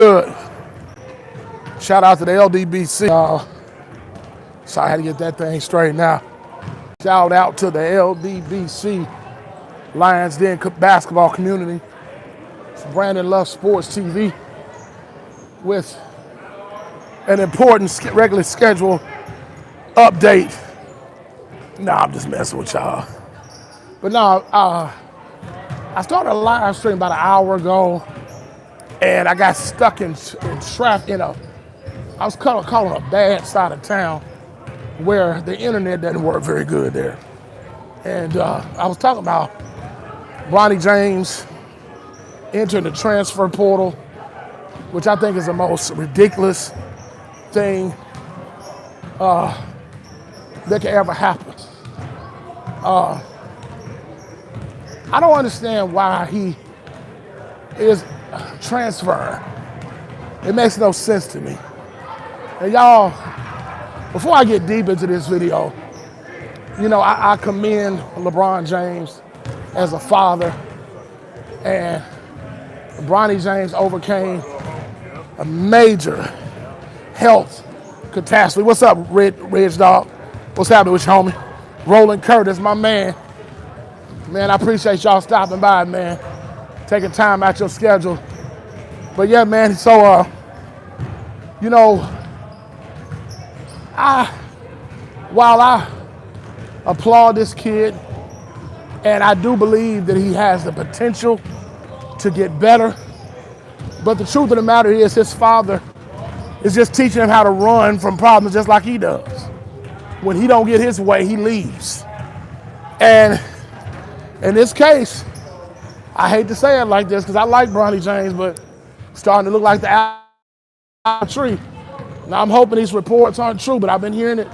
Good. Shout out to the LDBC. So I had to get that thing straight now. Shout out to the LDBC Lions Den basketball community. It's Brandon Love Sports TV with an important regularly scheduled update. Nah, I'm just messing with y'all. But no, I started a live stream about an hour ago, and I got stuck in traffic I was calling a bad side of town where the internet doesn't work very good there. And I was talking about Bronny James entering the transfer portal, which I think is the most ridiculous thing that could ever happen. I don't understand why he is transferring. It makes no sense to me. And y'all, before I get deep into this video, you know, I commend LeBron James as a father, and Bronny James overcame a major health catastrophe. What's up, Ridge Dog? What's happening with you, homie? Roland Curtis, my man. Man, I appreciate y'all stopping by, man. Taking time out your schedule. But yeah, man, so, you know, while I applaud this kid, and I do believe that he has the potential to get better, but the truth of the matter is his father is just teaching him how to run from problems just like he does. When he don't get his way, he leaves. And in this case, I hate to say it like this because I like Bronny James, but it's starting to look like the apple tree. Now I'm hoping these reports aren't true, but I've been hearing it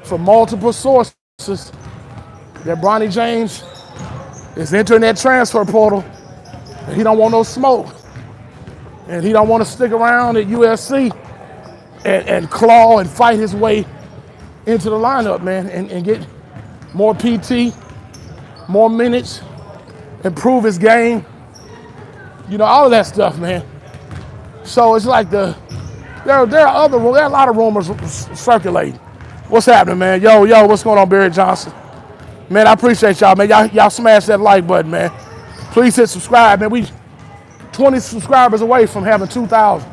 from multiple sources that Bronny James is entering that transfer portal and he don't want no smoke. And he don't want to stick around at USC and claw and fight his way into the lineup, man, and get more PT, more minutes, improve his game, you know, all of that stuff, man. So it's like there are a lot of rumors circulating. What's happening, man? Yo, what's going on, Barry Johnson? Man, I appreciate y'all, man. Y'all smash that like button, man. Please hit subscribe, man. We 20 subscribers away from having 2,000.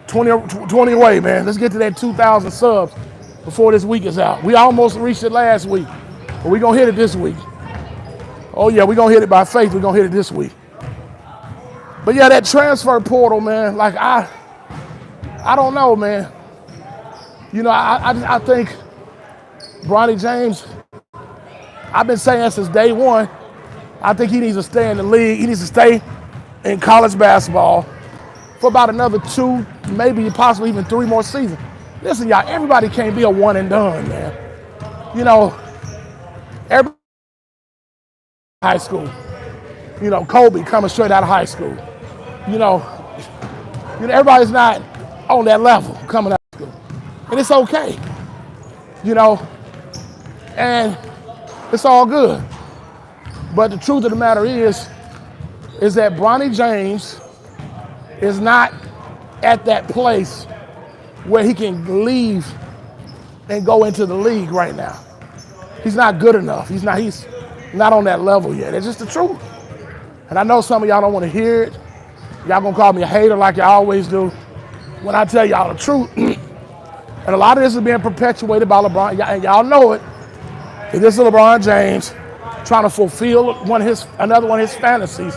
20 away, man. Let's get to that 2,000 subs before this week is out. We almost reached it last week, but we're gonna hit it this week. Oh yeah, we're gonna hit it by faith. We're gonna hit it this week. But yeah, that transfer portal, man, like I don't know, man. You know, I think Bronny James, I've been saying since day one, I think he needs to stay in the league. He needs to stay in college basketball for about another 2, maybe possibly even 3 more seasons. Listen, y'all, everybody can't be a one and done, man. You know, everybody high school. You know, Kobe coming straight out of high school. You know, everybody's not on that level coming out of school. And it's okay. You know, and it's all good. But the truth of the matter is that Bronny James is not at that place where he can leave and go into the league right now. He's not good enough. He's not on that level yet. It's just the truth. And I know some of y'all don't want to hear it. Y'all gonna call me a hater like y'all always do when I tell y'all the truth. And a lot of this is being perpetuated by LeBron, and y'all know it. And this is LeBron James trying to fulfill another one of his fantasies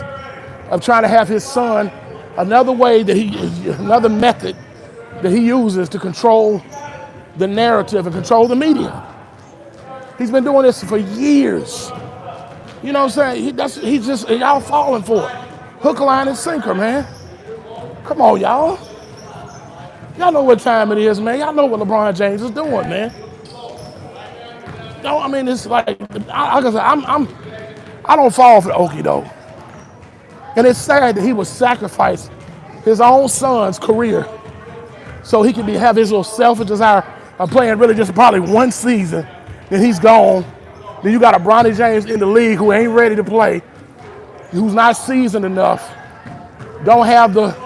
of trying to have his son another method that he uses to control the narrative and control the media. He's been doing this for years. You know what I'm saying? He's just, y'all falling for it. Hook, line, and sinker, man. Come on, y'all. Y'all know what time it is, man. Y'all know what LeBron James is doing, man. No, I mean, it's like, I don't fall for the okie doke. And it's sad that he would sacrifice his own son's career so he could have his little selfish desire of playing really just probably one season, then he's gone. Then you got a Bronny James in the league who ain't ready to play, who's not seasoned enough, don't have the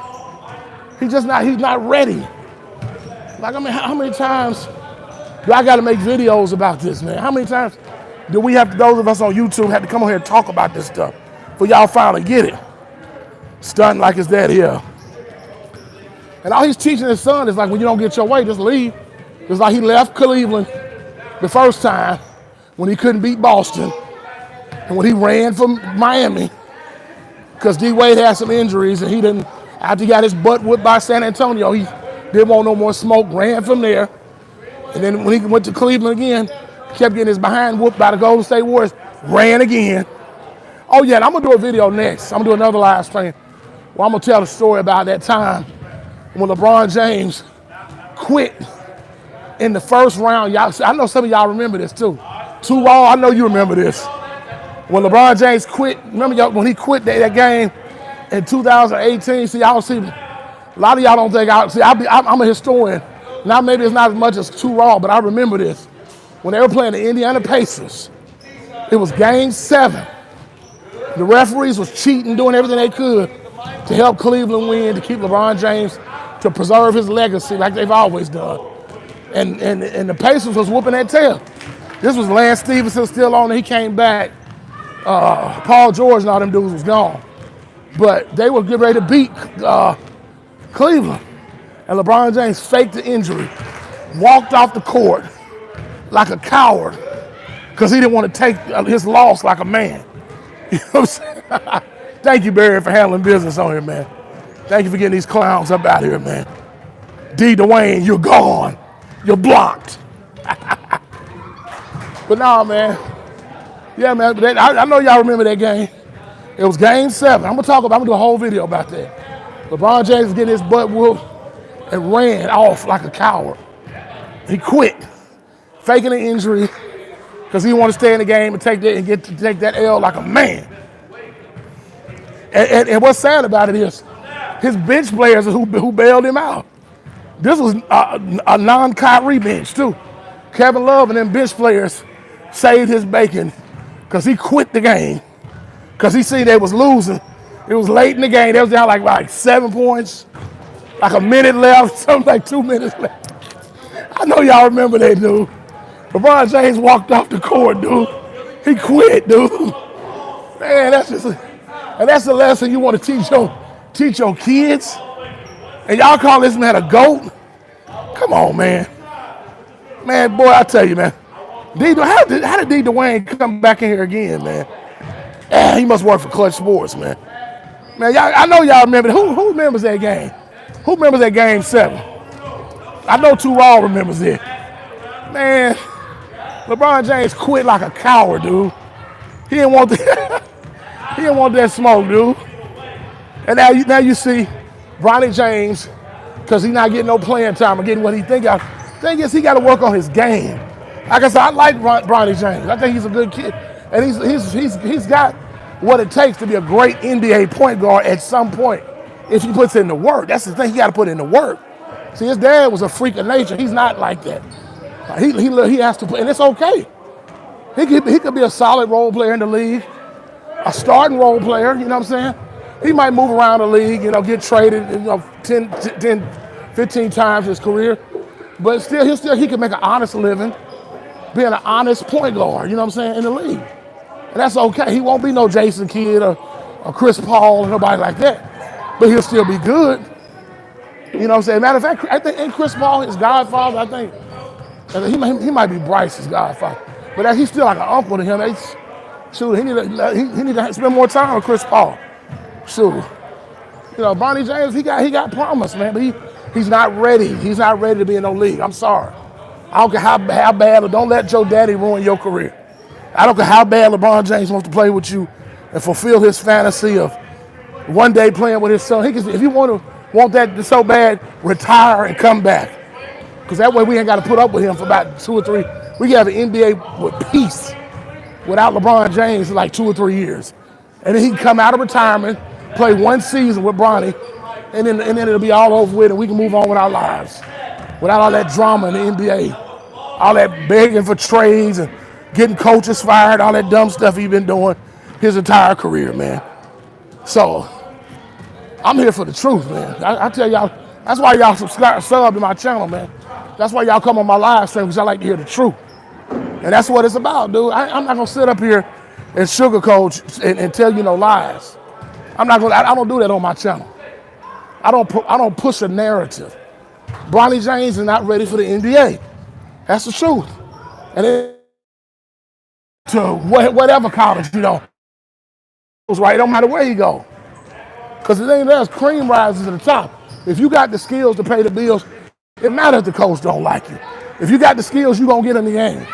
He's not ready. Like, I mean, how many times do I got to make videos about this, man? How many times do we have to, those of us on YouTube, have to come on here and talk about this stuff for y'all finally get it? Stunting like it's that here. And all he's teaching his son is like, when you don't get your way, just leave. It's like he left Cleveland the first time when he couldn't beat Boston and when he ran from Miami because D-Wade had some injuries and he didn't, after he got his butt whipped by San Antonio, he didn't want no more smoke, ran from there. And then when he went to Cleveland again, kept getting his behind whooped by the Golden State Warriors, ran again. Oh yeah, and I'm gonna do a video next. I'm gonna do another live stream where I'm gonna tell the story about that time when LeBron James quit in the first round. Y'all, I know some of y'all remember this too. Too Raw, I know you remember this. When LeBron James quit, remember y'all, when he quit that game in 2018, see, y'all see, a lot of y'all don't think, I'm a historian. Now maybe it's not as much as Too Raw, but I remember this. When they were playing the Indiana Pacers, it was game 7. The referees was cheating, doing everything they could to help Cleveland win, to keep LeBron James, to preserve his legacy like they've always done. And the Pacers was whooping that tail. This was Lance Stevenson still on, and he came back. Paul George and all them dudes was gone. But they were getting ready to beat Cleveland. And LeBron James faked the injury, walked off the court like a coward because he didn't want to take his loss like a man. You know what I'm saying? Thank you, Barry, for handling business on here, man. Thank you for getting these clowns up out here, man. D. Dwayne, you're gone. You're blocked. But no, man. Yeah, man. But I know y'all remember that game. It was game 7. I'm gonna do a whole video about that. LeBron James was getting his butt whooped and ran off like a coward. He quit, faking an injury because he wanted to stay in the game and take that L like a man. And what's sad about it is his bench players who bailed him out. This was a non-Kyrie bench too. Kevin Love and them bench players saved his bacon because he quit the game because he seen they was losing. It was late in the game. They was down like 7 points, like a minute left, something like 2 minutes left. I know y'all remember that, dude. LeBron James walked off the court, dude. He quit, dude. Man, that's the lesson you want to teach your kids. And y'all call this man a GOAT? Come on, man. Man, boy, I tell you, man. How did D. Dwayne come back in here again, man? He must work for Clutch Sports, man. Man, I know y'all remember. Who remembers that game? Who remembers that game 7? I know Too Raw remembers it. Man, LeBron James quit like a coward, dude. He didn't want he didn't want that smoke, dude. And now you see Bronny James, because he's not getting no playing time or getting what he think of. Thing is, he got to work on his game. Like I said, I like Bronny James. I think he's a good kid, and he's got what it takes to be a great NBA point guard at some point if he puts in the work. That's the thing, he got to put in the work. See, his dad was a freak of nature. He's not like that. He has to play, and it's okay. He could be a solid role player in the league, a starting role player. You know what I'm saying? He might move around the league, get traded, 10, 15 times his career, but he can make an honest living being an honest point guard. You know what I'm saying, in the league, and that's okay. He won't be no Jason Kidd or Chris Paul or nobody like that, but he'll still be good. You know what I'm saying? Matter of fact, I think, ain't Chris Paul his godfather? I think he might be Bryce's godfather, but he's still like an uncle to him. He need to spend more time with Chris Paul. Shoot, Bronny James, he got promise, man, but he's not ready. He's not ready to be in no league. I'm sorry. I don't care how bad, or don't let your daddy ruin your career. I don't care how bad LeBron James wants to play with you and fulfill his fantasy of one day playing with his son. If you want that so bad, retire and come back. Because that way we ain't got to put up with him for about 2 or 3. We can have an NBA with peace without LeBron James for like 2 or 3 years. And then he can come out of retirement, play 1 season with Bronny, and then it'll be all over with and we can move on with our lives without all that drama in the NBA, all that begging for trades and getting coaches fired, all that dumb stuff he's been doing his entire career, man. So I'm here for the truth, man. I tell y'all, That's why y'all sub to my channel, man. That's why y'all come on my live stream, because I like to hear the truth. And that's what it's about, dude. I'm not gonna sit up here and sugarcoat and tell you no lies. I don't do that on my channel. I don't push a narrative. Bronny James is not ready for the NBA. That's the truth. And it, to whatever college, it's right. It don't matter where you go. Because the thing is, cream rises to the top. If you got the skills to pay the bills, it matters if the coach don't like you. If you got the skills, you're going to get in the game.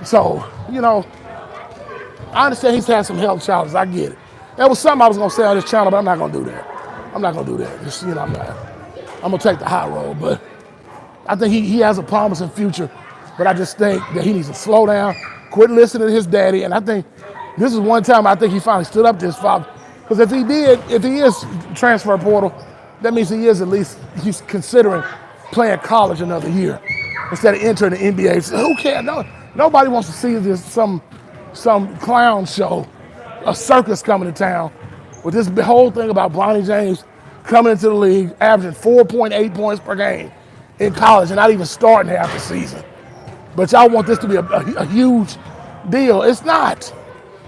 So, I understand he's had some health challenges. I get it. There was something I was going to say on this channel, but I'm not going to do that. I'm not going to do that. Just, I'm going to take the high road. But I think he has a promising future. But I just think that he needs to slow down, quit listening to his daddy. And I think this is one time I think he finally stood up to his father. Because if he is transfer portal, that means he's considering playing college another year instead of entering the NBA. So who cares? Nobody wants to see this some clown show, a circus coming to town with this whole thing about Bronny James coming into the league, averaging 4.8 points per game in college and not even starting half the season. But y'all want this to be a huge deal. It's not.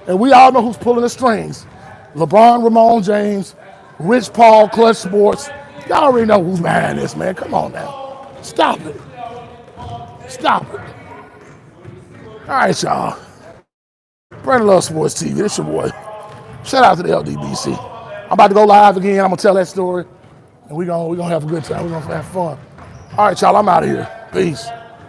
And we all know who's pulling the strings. LeBron, Ramon James, Rich Paul, Clutch Sports. Y'all already know who's behind this, man. Come on now. Stop it. Stop it. All right, y'all. Brandon Love Sports TV. It's your boy. Shout out to the LDBC. I'm about to go live again. I'm going to tell that story. And we're gonna have a good time. We're going to have fun. All right, y'all. I'm out of here. Peace.